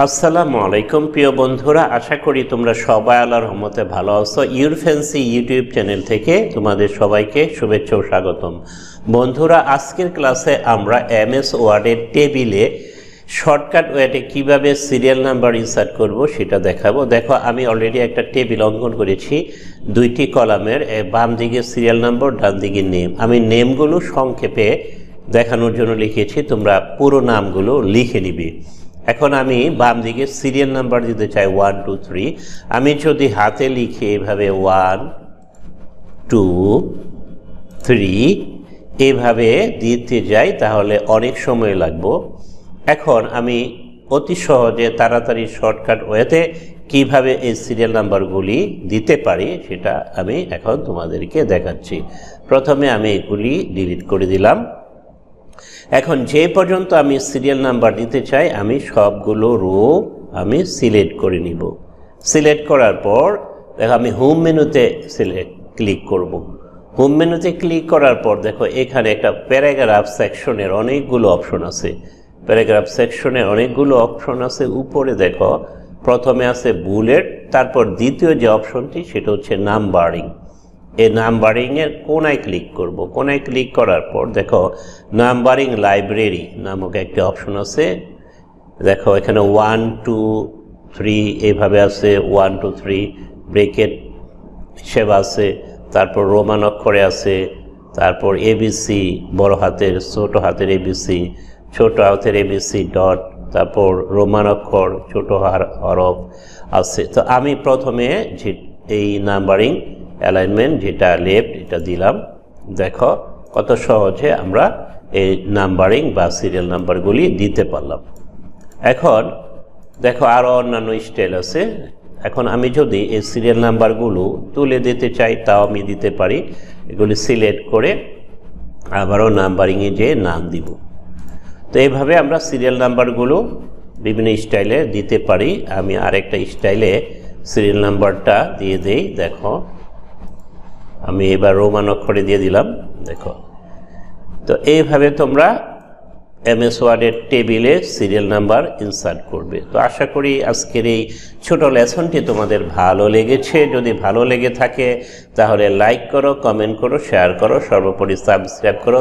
আসসালামু আলাইকুম প্রিয় বন্ধুরা, আশা করি তোমরা সবাই আল্লাহর রহমতে ভালো আছো। YourFancy ইউটিউব চ্যানেল থেকে তোমাদের সবাইকে শুভেচ্ছা ও স্বাগতম। বন্ধুরা, আজকের ক্লাসে আমরা এমএস ওয়ার্ডের টেবিলে শর্টকাট ওয়েতে কিভাবে সিরিয়াল নাম্বার ইনসার্ট করব সেটা দেখাবো। দেখো, আমি অলরেডি একটা টেবিল অঙ্কন করেছি দুইটি কলামের, বাম দিকে সিরিয়াল নাম্বার, ডান দিকে নেম। আমি নেমগুলো সংক্ষেপে দেখানোর জন্য লিখেছি, তোমরা পুরো নামগুলো লিখে নিবে। এখন আমি বাম দিকে সিরিয়াল নাম্বার দিতে চাই 1 2 3। আমি যদি হাতে লিখে এভাবে 1 2 3 এভাবে দিতে যাই তাহলে অনেক সময় লাগবে। এখন আমি অতি সহজে তাড়াতাড়ি শর্টকাট ওয়েতে কিভাবে এই সিরিয়াল নাম্বারগুলি দিতে পারি সেটা আমি এখন তোমাদেরকে দেখাচ্ছি। প্রথমে আমি এগুলি ডিলিট করে দিলাম। এখন যে পর্যন্ত আমি সিরিয়াল নাম্বার দিতে চাই আমি সবগুলো রো আমি সিলেক্ট করে নিব। সিলেক্ট করার পর দেখো আমি হোম মেনুতে ক্লিক করব। হোম মেনুতে ক্লিক করার পর দেখো এখানে একটা প্যারাগ্রাফ সেকশনের অনেকগুলো অপশন আছে। প্যারাগ্রাফ সেকশনে অনেকগুলো অপশন আছে। উপরে দেখো প্রথমে আছে বুলেট, তারপর দ্বিতীয় যে অপশনটি সেটা হচ্ছে নাম্বারিং। এই নাম্বারিংয়ের কোনায় ক্লিক করব। কোনায় ক্লিক করার পর দেখো নাম্বারিং লাইব্রেরি নামক একটি অপশন আছে। দেখো এখানে 1 2 3 এইভাবে আছে, 1 2 3 ব্রেকেট হিসেবে আছে, তারপর রোমান অক্ষরে আছে, তারপর এবিসি বড় হাতের ছোট হাতের এবিসি, ছোট হাতের এবিসি ডট, তারপর রোমান অক্ষর ছোট হরফ আছে। তো আমি প্রথমে যে এই নাম্বারিং অ্যালাইনমেন্ট যেটা লেফট এটা দিলাম। দেখো কত সহজে আমরা এই নাম্বারিং বা সিরিয়াল নাম্বারগুলি দিতে পারলাম। এখন দেখো আরও অন্যান্য স্টাইল আছে। এখন আমি যদি এই সিরিয়াল নাম্বারগুলো তুলে দিতে চাই তাও আমি দিতে পারি। এগুলি সিলেক্ট করে আবারও নাম্বারিংয়ে যে নাম দিব। তো এইভাবে আমরা সিরিয়াল নাম্বারগুলো বিভিন্ন স্টাইলে দিতে পারি। আমি আরেকটা স্টাইলে সিরিয়াল নাম্বারটা দিয়ে দেই। দেখো আমি এবার রোমান অক্ষরে দিয়ে দিলাম। দেখো, তো এইভাবে তোমরা এমএস ওয়ার্ডের টেবিলে সিরিয়াল নাম্বার ইনসার্ট করবে। তো আশা করি আজকের এই ছোট লেসনটি তোমাদের ভালো লেগেছে। যদি ভালো লেগে থাকে তাহলে লাইক করো, কমেন্ট করো, শেয়ার করো, সর্বোপরি সাবস্ক্রাইব করো।